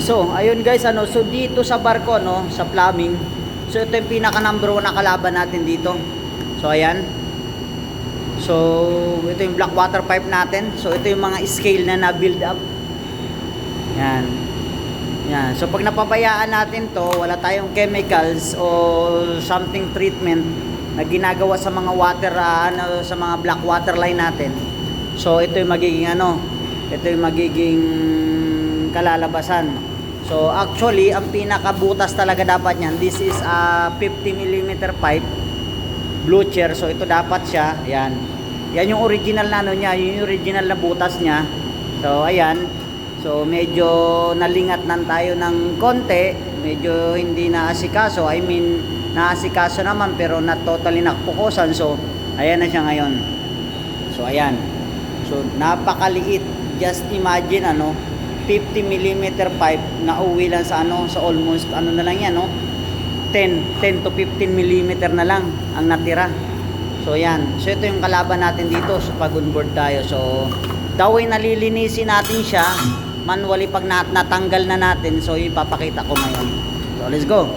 So, ayun guys, so dito sa barko, sa plumbing, so ito yung pinaka number 1 na kalaban natin dito. So, ayan. So, ito yung black water pipe natin. So, ito yung mga scale na na-build up. Yan. Yan. So, pag napabayaan natin to, wala tayong chemicals o something treatment na ginagawa sa mga water, sa mga black water line natin. So, ito yung magiging ito yung magiging kalalabasan. So, actually, ang pinakabutas talaga dapat niyan, this is a 50mm pipe, Blucher. So, ito dapat siya, ayan. Yan yung original na niya, yung original na butas niya. So, ayan. So, medyo nalingat tayo ng konti, medyo hindi naasikaso. I mean, naasikaso naman pero not totally nakpukusan. So, ayan na siya ngayon. So, ayan. So, napakaliit. Just imagine 50mm pipe na uwi lang sa sa almost na lang yan, 10 to 15mm na lang ang natira. So, yan. So, ito yung kalaban natin dito so, pag on board tayo. So, the way nalilinisin natin siya manually pag natanggal na natin. So, yung ipapakita ko ngayon. So, let's go.